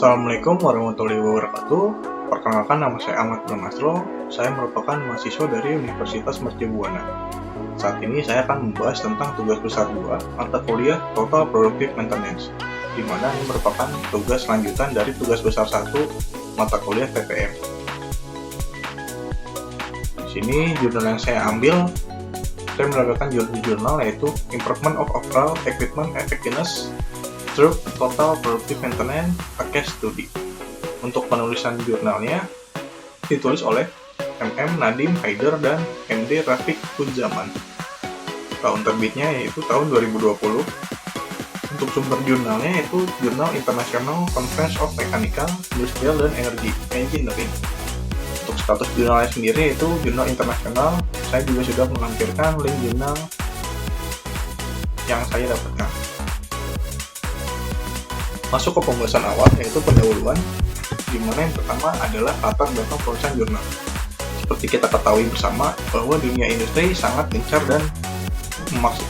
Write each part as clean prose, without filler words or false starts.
Assalamualaikum warahmatullahi wabarakatuh. Perkenalkan, nama saya Ahmad Bramastro. Saya merupakan mahasiswa dari Universitas Mercubuana. Saat ini saya akan membahas tentang tugas besar 2 mata kuliah Total Productive Maintenance, di mana ini merupakan tugas lanjutan dari tugas besar 1 mata kuliah TPM. Di sini jurnal yang saya ambil, saya menerbitkan jurnal yaitu Improvement of Overall Equipment Effectiveness Through Total Productive Maintenance a Case Study. Untuk penulisan jurnalnya ditulis oleh MM Nadim Haider dan MD Rafiq Kudzaman. Tahun terbitnya yaitu tahun 2020. Untuk sumber jurnalnya yaitu Jurnal International Conference of Mechanical, Industrial, dan Energy Engineering. Untuk status jurnalnya sendiri yaitu jurnal internasional. Saya juga sudah melampirkan link jurnal yang saya dapatkan. Masuk ke pembahasan awal, yaitu pendahuluan, di mana yang pertama adalah latar belakang penulisan jurnal. Seperti kita ketahui bersama bahwa dunia industri sangat gencar dan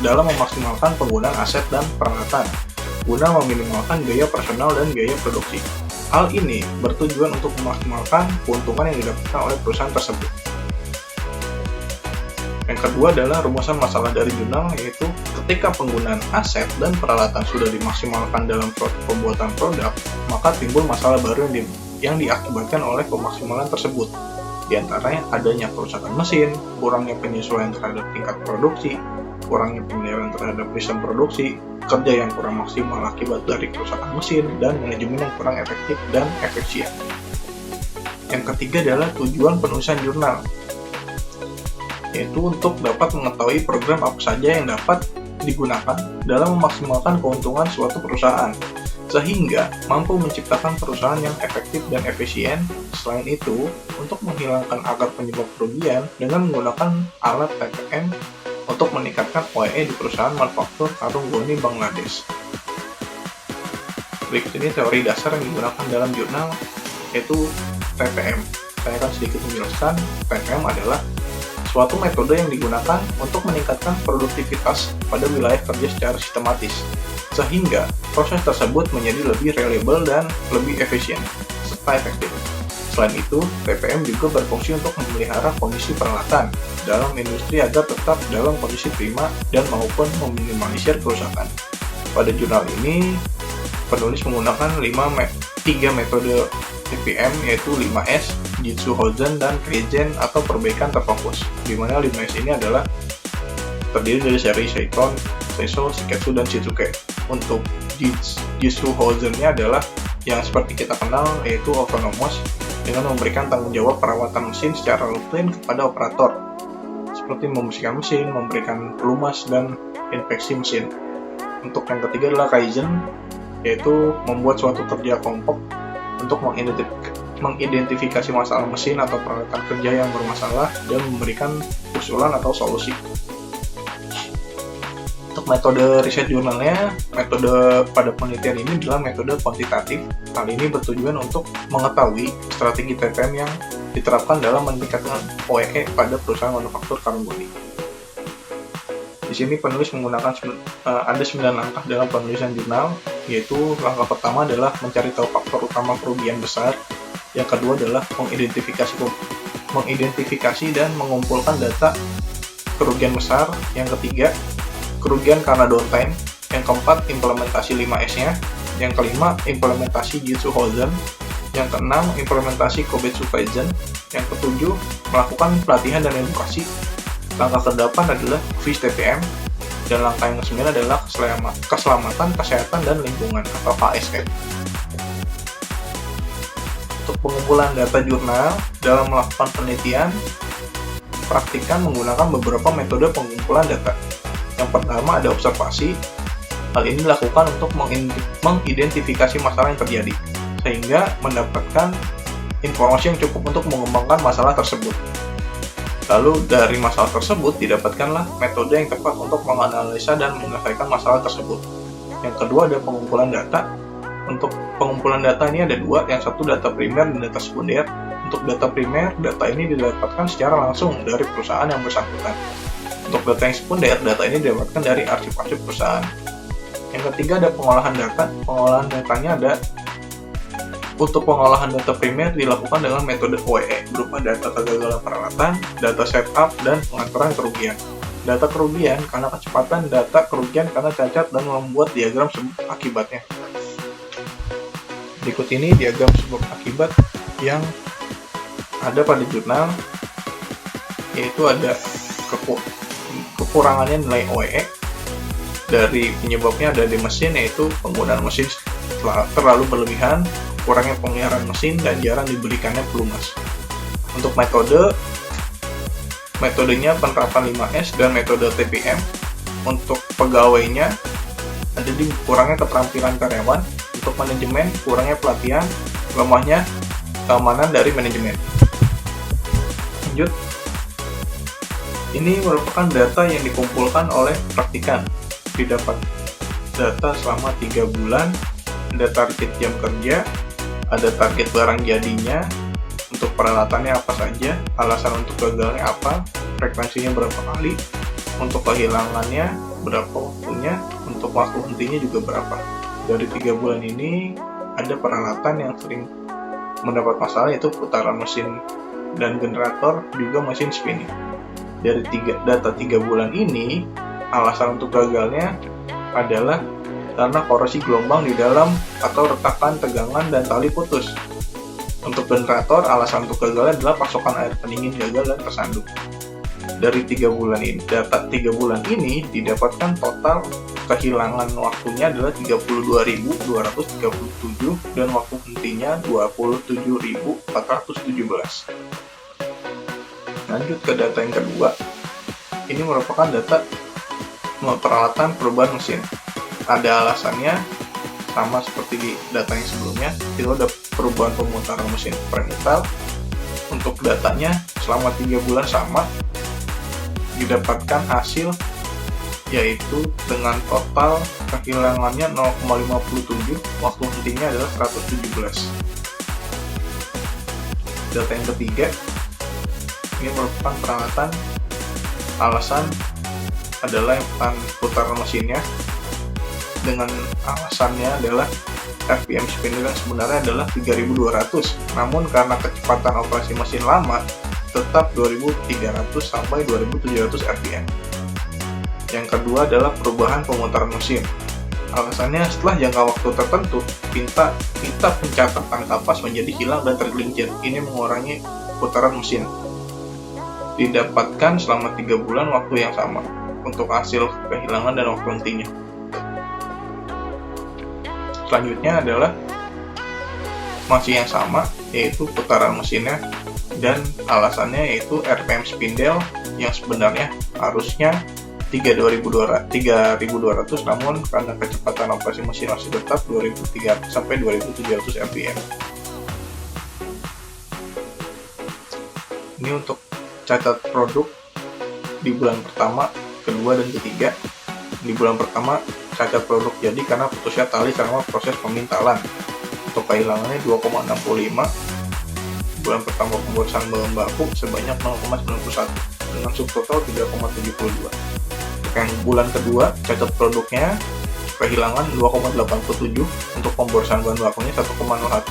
dalam memaksimalkan penggunaan aset dan peralatan guna meminimalkan biaya personal dan biaya produksi. Hal ini bertujuan untuk memaksimalkan keuntungan yang didapatkan oleh perusahaan tersebut. Yang kedua adalah rumusan masalah dari jurnal, yaitu ketika penggunaan aset dan peralatan sudah dimaksimalkan dalam pembuatan produk, maka timbul masalah baru yang diakibatkan oleh pemaksimalan tersebut. Di antaranya adanya kerusakan mesin, kurangnya penyesuaian terhadap tingkat produksi, kurangnya penilaian terhadap sistem produksi, kerja yang kurang maksimal akibat dari kerusakan mesin, dan manajemen yang kurang efektif dan efisien. Yang ketiga adalah tujuan penulisan jurnal, yaitu untuk dapat mengetahui program apa saja yang dapat digunakan dalam memaksimalkan keuntungan suatu perusahaan, sehingga mampu menciptakan perusahaan yang efektif dan efisien. Selain itu, untuk menghilangkan akar penyebab kerugian dengan menggunakan alat TPM untuk meningkatkan OEE di perusahaan manufaktur karung goni Bangladesh. Berikut ini teori dasar yang digunakan dalam jurnal, yaitu TPM. Saya akan sedikit menjelaskan. TPM adalah suatu metode yang digunakan untuk meningkatkan produktivitas pada wilayah kerja secara sistematis, sehingga proses tersebut menjadi lebih reliable dan lebih efisien serta efektif. Selain itu, TPM juga berfungsi untuk memelihara kondisi peralatan dalam industri agar tetap dalam kondisi prima dan maupun meminimalisir kerusakan. Pada jurnal ini, penulis menggunakan 3 metode TPM, yaitu 5S, Jitsu-Hosen, dan Kaizen atau perbaikan terfokus, di mana 5S ini adalah terdiri dari seri Seikon, Seiso, Shiketsu, dan Shitsuke. Untuk Jitsu-Hosen-nya adalah yang seperti kita kenal, yaitu autonomous, dengan memberikan tanggung jawab perawatan mesin secara rutin kepada operator, seperti membersihkan mesin, memberikan pelumas, dan inspeksi mesin. Untuk yang ketiga adalah Kaizen, yaitu membuat suatu kerja kelompok untuk mengidentifikasi masalah mesin atau peralatan kerja yang bermasalah dan memberikan usulan atau solusi. Untuk metode riset jurnalnya, metode pada penelitian ini adalah metode kuantitatif. Hal ini bertujuan untuk mengetahui strategi TPM yang diterapkan dalam meningkatkan OEE pada perusahaan manufaktur karung goni. Di sini penulis menggunakan ada 9 langkah dalam penulisan jurnal, yaitu langkah pertama adalah mencari tahu faktor utama kerugian besar. Yang kedua adalah mengidentifikasi dan mengumpulkan data kerugian besar. Yang ketiga, kerugian karena downtime. Yang keempat, implementasi 5S-nya. Yang kelima, implementasi Jitsu-Hosen. Yang keenam, implementasi Kobetsu Kaizen. Yang ketujuh, melakukan pelatihan dan edukasi. Langkah ke-8 adalah quiz TPM. Dan langkah yang ke-9 adalah keselamatan, kesehatan, dan lingkungan atau KSL. Untuk pengumpulan data jurnal dalam melakukan penelitian, praktikkan menggunakan beberapa metode pengumpulan data. Yang pertama ada observasi. Hal ini dilakukan untuk mengidentifikasi masalah yang terjadi, sehingga mendapatkan informasi yang cukup untuk mengembangkan masalah tersebut. Lalu dari masalah tersebut didapatkanlah metode yang tepat untuk menganalisa dan menyelesaikan masalah tersebut. Yang kedua ada pengumpulan data. Untuk pengumpulan data ini ada 2, yang satu data primer dan data sekunder. Untuk data primer, data ini didapatkan secara langsung dari perusahaan yang bersangkutan. Untuk data yang sekunder, data ini didapatkan dari arsip-arsip perusahaan. Yang ketiga ada pengolahan data. Pengolahan datanya ada Untuk pengolahan data primer dilakukan dengan metode OEE berupa data kegagalan peralatan, data setup, dan pengaturan kerugian. Data kerugian karena kecepatan, data kerugian karena cacat, dan membuat diagram sebab akibatnya. Berikut ini diagram sebab akibat yang ada pada jurnal, yaitu ada kekurangannya nilai OEE. Dari penyebabnya ada di mesin, yaitu penggunaan mesin terlalu berlebihan, kurangnya pemeliharaan mesin, dan jarang dibelikannya pelumas. Untuk metodenya penerapan 5S dan metode TPM. Untuk pegawainya ada di kurangnya keterampilan karyawan. Untuk manajemen, kurangnya pelatihan, lemahnya keamanan dari manajemen. Lanjut, ini merupakan data yang dikumpulkan oleh praktikan. Didapat data selama 3 bulan, ada target jam kerja, ada target barang jadinya, untuk peralatannya apa saja, alasan untuk gagalnya apa, frekuensinya berapa kali, untuk kehilangannya berapa waktunya, untuk waktu hentinya juga berapa. Dari 3 bulan ini ada peralatan yang sering mendapat masalah, yaitu putaran mesin dan generator, juga mesin spinning. Dari data 3 bulan ini, alasan untuk gagalnya adalah karena korosi gelombang di dalam atau retakan, tegangan, dan tali putus. Untuk generator, alasan untuk gagalnya adalah pasokan air pendingin gagal dan tersandung. Dari 3 bulan ini, data 3 bulan ini didapatkan total kehilangan waktunya adalah 32.237 dan waktu hentinya 27.417. Lanjut ke data yang kedua. Ini merupakan data peralatan perubahan mesin. Ada alasannya sama seperti di data yang sebelumnya. Itu ada perubahan pemutaran mesin premetal. Untuk datanya selama 3 bulan sama, didapatkan hasil yaitu dengan total kehilangannya 0,57, waktu hentinya adalah 117. Data yang ketiga, ini merupakan peralatan. Alasan adalah yang putaran mesinnya, dengan alasannya adalah RPM spindle yang sebenarnya adalah 3200, namun karena kecepatan operasi mesin lama tetap 2300 sampai 2700 RPM. Yang kedua adalah perubahan pemutaran mesin. Alasannya setelah jangka waktu tertentu, pita pencatatan kapas menjadi hilang dan tergelincir. Ini mengurangi putaran mesin. Didapatkan selama 3 bulan waktu yang sama untuk hasil kehilangan dan waktu hentinya. Selanjutnya adalah masih yang sama, yaitu putaran mesinnya, dan alasannya yaitu RPM spindle yang sebenarnya harusnya 3200, namun karena kecepatan operasi mesin masih tetap 2300 sampai 2700 RPM. Ini untuk catat produk di bulan pertama, kedua, dan ketiga. Di bulan pertama, cacat produk jadi karena putusnya tali selama proses pemintalan. Untuk kehilangannya 2,65. Bulan pertama pemborosan bahan baku sebanyak 0,91 dengan subtotal 3,72. Yang bulan kedua, cacat produknya kehilangan 2,87, untuk pemborosan bahan bakunya 1,01.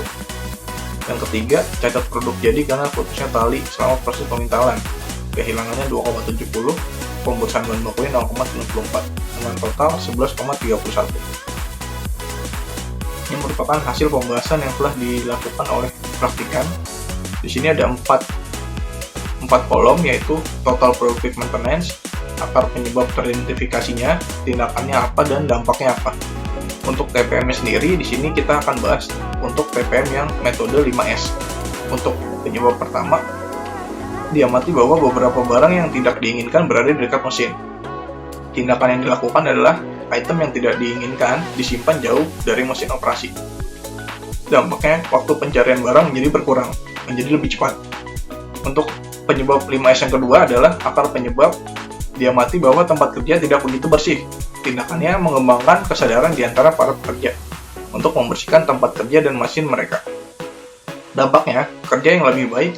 Yang ketiga, cacat produk jadi karena putusnya tali selama proses pemintalan. Kehilangannya 2,70, pemborosan bahan bakunya 0,94 dengan total 11,31. Ini merupakan hasil pembahasan yang telah dilakukan oleh praktikan. Di sini ada 4 kolom, yaitu total productive maintenance, akar penyebab teridentifikasinya, tindakannya apa, dan dampaknya apa. Untuk TPM sendiri, di sini kita akan bahas untuk TPM yang metode 5S. Untuk penyebab pertama, diamati bahwa beberapa barang yang tidak diinginkan berada di dekat mesin. Tindakan yang dilakukan adalah item yang tidak diinginkan disimpan jauh dari mesin operasi. Dampaknya, waktu pencarian barang menjadi berkurang, menjadi lebih cepat. Untuk penyebab 5S yang kedua adalah akar penyebab. Diamati bahwa tempat kerja tidak begitu bersih. Tindakannya mengembangkan kesadaran di antara para pekerja untuk membersihkan tempat kerja dan mesin mereka. Dampaknya, kerja yang lebih baik,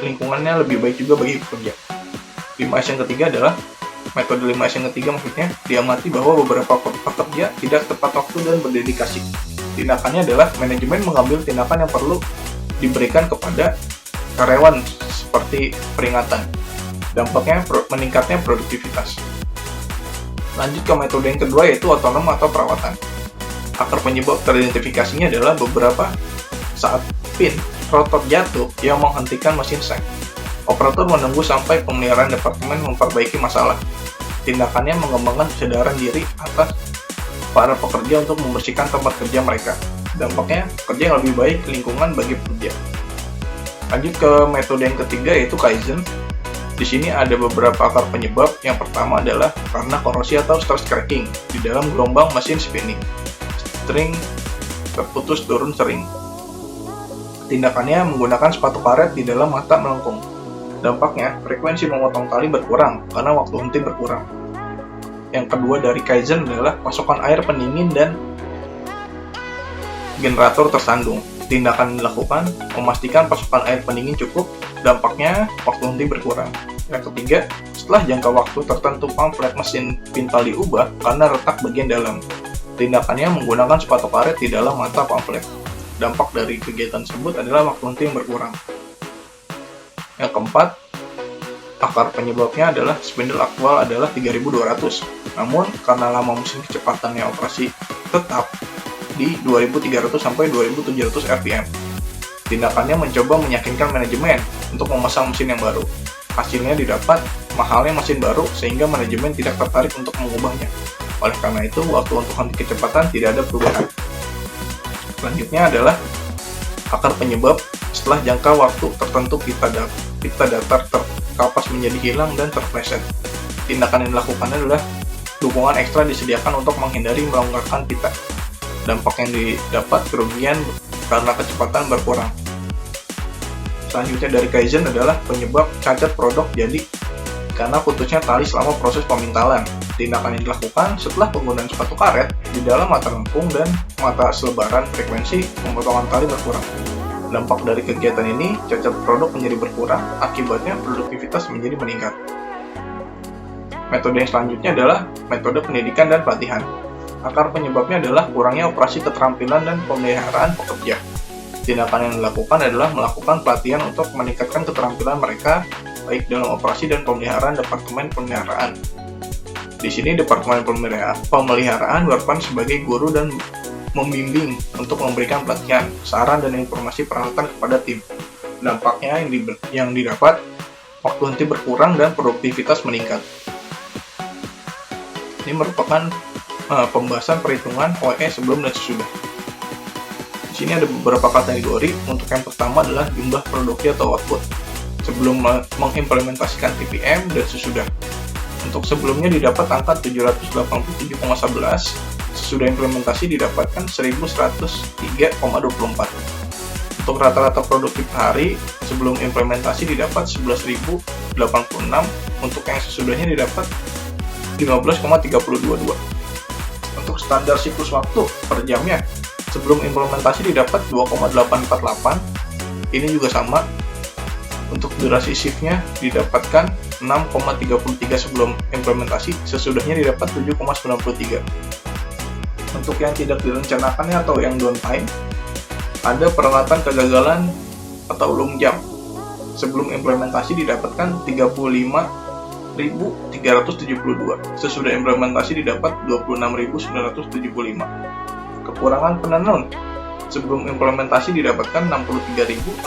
lingkungannya lebih baik juga bagi pekerja. 5S yang ketiga adalah metode 5S yang ketiga, maksudnya diamati bahwa beberapa pekerja tidak tepat waktu dan berdedikasi. Tindakannya adalah manajemen mengambil tindakan yang perlu diberikan kepada karyawan seperti peringatan. Dampaknya meningkatnya produktivitas. Lanjut ke metode yang kedua, yaitu otonom atau perawatan. Akar penyebab teridentifikasinya adalah beberapa saat pin rotor jatuh yang menghentikan mesin seng. Operator menunggu sampai pemeliharaan departemen memperbaiki masalah. Tindakannya mengembangkan kesadaran diri atas para pekerja untuk membersihkan tempat kerja mereka. Dampaknya kerja yang lebih baik, lingkungan bagi pekerja. Lanjut ke metode yang ketiga, yaitu Kaizen. Di sini ada beberapa akar penyebab. Yang pertama adalah karena korosi atau stress cracking di dalam gelombang mesin spinning. String terputus turun sering. Tindakannya menggunakan sepatu karet di dalam mata melengkung. Dampaknya, frekuensi memotong tali berkurang karena waktu henti berkurang. Yang kedua dari Kaizen adalah pasokan air pendingin dan generator tersandung. Tindakan dilakukan memastikan pasokan air pendingin cukup, dampaknya waktu henti berkurang. Yang ketiga, setelah jangka waktu tertentu pamflet mesin pintal diubah karena retak bagian dalam. Tindakannya menggunakan sepatu karet di dalam mata pamflet. Dampak dari kegiatan tersebut adalah waktu henti yang berkurang. Yang keempat, akar penyebabnya adalah spindle aktual adalah 3200. Namun, karena lama mesin kecepatannya operasi tetap di 2300 sampai 2700 rpm. Tindakannya mencoba meyakinkan manajemen untuk memasang mesin yang baru. Hasilnya didapat mahalnya mesin baru sehingga manajemen tidak tertarik untuk mengubahnya. Oleh karena itu, waktu untuk henti kecepatan tidak ada perubahan. Selanjutnya adalah akar penyebab setelah jangka waktu tertentu pita datar terkapas menjadi hilang dan terpleset. Tindakan yang dilakukan adalah dukungan ekstra disediakan untuk menghindari melonggarkan pita. Dampak yang didapat kerugian karena kecepatan berkurang. Selanjutnya dari Kaizen adalah penyebab cacat produk jadi karena putusnya tali selama proses pemintalan. Tindakan yang dilakukan setelah penggunaan sepatu karet di dalam mata lengkung dan mata selebaran, frekuensi pemotongan tali berkurang. Dampak dari kegiatan ini, cacat produk menjadi berkurang, akibatnya produktivitas menjadi meningkat. Metode yang selanjutnya adalah metode pendidikan dan pelatihan. Akar penyebabnya adalah kurangnya operasi keterampilan dan pemeliharaan pekerja. Tindakan yang dilakukan adalah melakukan pelatihan untuk meningkatkan keterampilan mereka, baik dalam operasi dan pemeliharaan departemen pemeliharaan. Di sini departemen pemeliharaan berperan sebagai guru dan membimbing untuk memberikan pelatihan, saran dan informasi peralatan kepada tim. Dampaknya yang didapat, waktu henti berkurang dan produktivitas meningkat. Ini merupakan pembahasan perhitungan OE sebelum dan sesudah. Di sini ada beberapa kategori. Untuk yang pertama adalah jumlah produksi atau output sebelum mengimplementasikan TPM dan sesudah. Untuk sebelumnya didapat angka 787,11, sesudah implementasi didapatkan 1103,24. Untuk rata-rata produktif hari sebelum implementasi didapat 11.086, untuk yang sesudahnya didapat 15,322. Untuk standar siklus waktu per jamnya sebelum implementasi didapat 2,848, ini juga sama. Untuk durasi shiftnya didapatkan 6,33 sebelum implementasi, sesudahnya didapat 7,93. Untuk yang tidak direncanakannya atau yang downtime, ada peralatan kegagalan atau long jam. Sebelum implementasi didapatkan 35.372, sesudah implementasi didapat 26.975. Kekurangan penenun, sebelum implementasi didapatkan 63.805,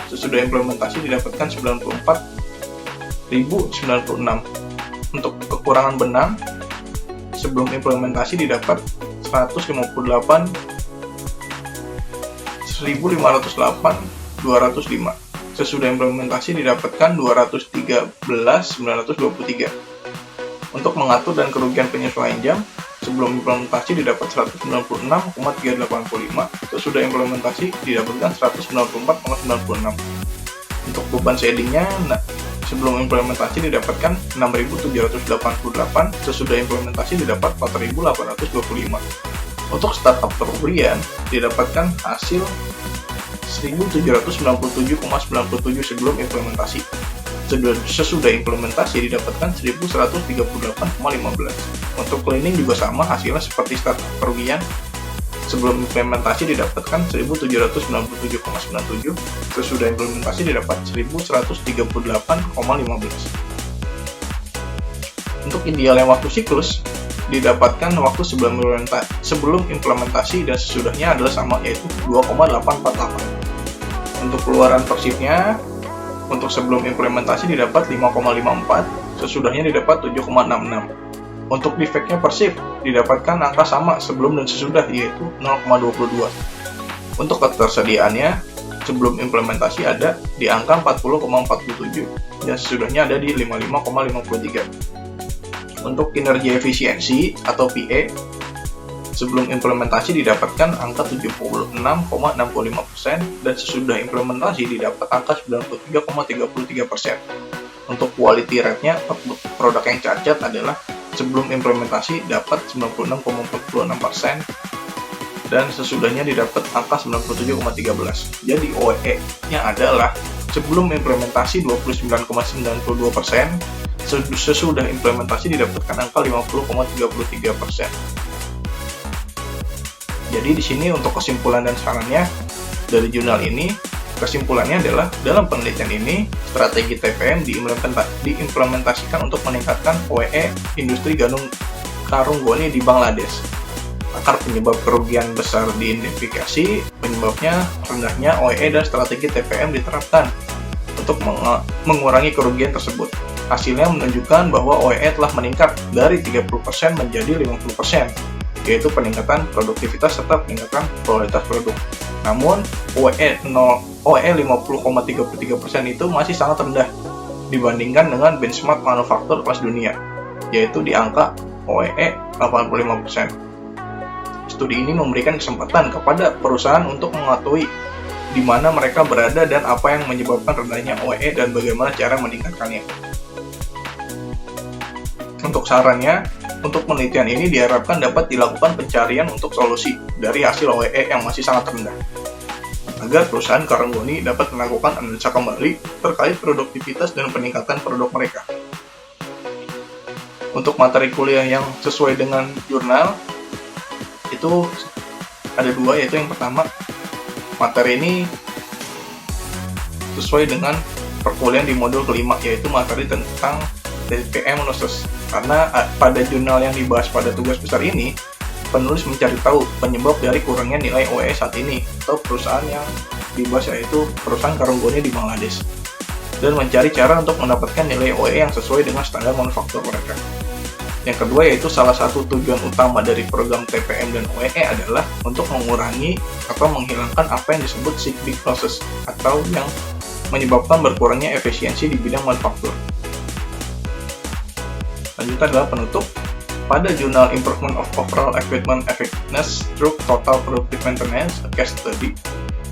sesudah implementasi didapatkan 94.096. Untuk kekurangan benang, sebelum implementasi didapat 158.205, sesudah implementasi didapatkan 213.923. Untuk mengatur dan kerugian penyesuaian jam, sebelum implementasi didapat 196,385, sesudah implementasi didapatkan 194,96. Untuk beban shadingnya, sebelum implementasi didapatkan 6.788, sesudah implementasi didapat 4.825. Untuk startup kerugian didapatkan hasil 1.797,97 sebelum implementasi. Sesudah implementasi didapatkan 1.138,15. Untuk cleaning juga sama, hasilnya seperti startup kerugian sebelum implementasi didapatkan 1797,97, sesudah implementasi didapat 1138,15. Untuk idealnya waktu siklus, didapatkan waktu sebelum implementasi dan sesudahnya adalah sama, yaitu 2,848. Untuk keluaran persipnya, untuk sebelum implementasi didapat 5,54, sesudahnya didapat 7,66. Untuk defeknya persip, didapatkan angka sama sebelum dan sesudah, yaitu 0,22. Untuk ketersediaannya, sebelum implementasi ada di angka 40,47, dan sesudahnya ada di 55,53. Untuk kinerja efisiensi atau PE, sebelum implementasi didapatkan angka 76,65%, dan sesudah implementasi didapat angka 93,33%. Untuk quality rate-nya, produk yang cacat adalah sebelum implementasi dapat 96,46%, dan sesudahnya didapat angka 97,13%. Jadi OEE-nya adalah sebelum implementasi 29,92%, sesudah implementasi didapatkan angka 50,33%. Jadi di sini untuk kesimpulan dan sarannya dari jurnal ini, kesimpulannya adalah dalam penelitian ini strategi TPM diimplementasikan untuk meningkatkan OEE industri karung goni di Bangladesh. Akar penyebab kerugian besar diidentifikasi, penyebabnya rendahnya OEE dan strategi TPM diterapkan untuk mengurangi kerugian tersebut. Hasilnya menunjukkan bahwa OEE telah meningkat dari 30% menjadi 50%, yaitu peningkatan produktivitas serta peningkatan kualitas produk. Namun, OEE 50,33% itu masih sangat rendah dibandingkan dengan benchmark manufaktur kelas dunia, yaitu di angka OEE 85%. Studi ini memberikan kesempatan kepada perusahaan untuk mengetahui di mana mereka berada dan apa yang menyebabkan rendahnya OEE dan bagaimana cara meningkatkannya. Untuk sarannya, untuk penelitian ini diharapkan dapat dilakukan pencarian untuk solusi dari hasil OEE yang masih sangat rendah, agar perusahaan karung goni dapat melakukan analisa kembali terkait produktivitas dan peningkatan produk mereka. Untuk materi kuliah yang sesuai dengan jurnal, itu ada dua, yaitu yang pertama, materi ini sesuai dengan perkuliahan di modul kelima, yaitu materi tentang TPM Losses. Karena pada jurnal yang dibahas pada tugas besar ini, penulis mencari tahu penyebab dari kurangnya nilai OEE saat ini, atau perusahaan yang dibahas yaitu perusahaan karung goni di Bangladesh, dan mencari cara untuk mendapatkan nilai OEE yang sesuai dengan standar manufaktur mereka. Yang kedua, yaitu salah satu tujuan utama dari program TPM dan OEE adalah untuk mengurangi atau menghilangkan apa yang disebut cyclic losses, atau yang menyebabkan berkurangnya efisiensi di bidang manufaktur. Selanjutnya adalah penutup. Pada jurnal Improvement of Overall Equipment Effectiveness Through Total Productive Maintenance, a case study,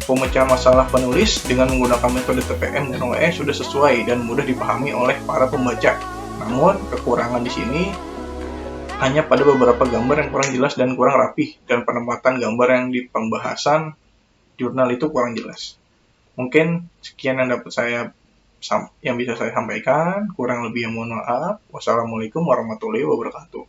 pemecahan masalah penulis dengan menggunakan metode TPM dan OEE sudah sesuai dan mudah dipahami oleh para pembaca. Namun, kekurangan di sini hanya pada beberapa gambar yang kurang jelas dan kurang rapih, dan penempatan gambar yang di pembahasan jurnal itu kurang jelas. Mungkin sekian yang bisa saya sampaikan, kurang lebih yang mohon maaf. Wassalamualaikum warahmatullahi wabarakatuh.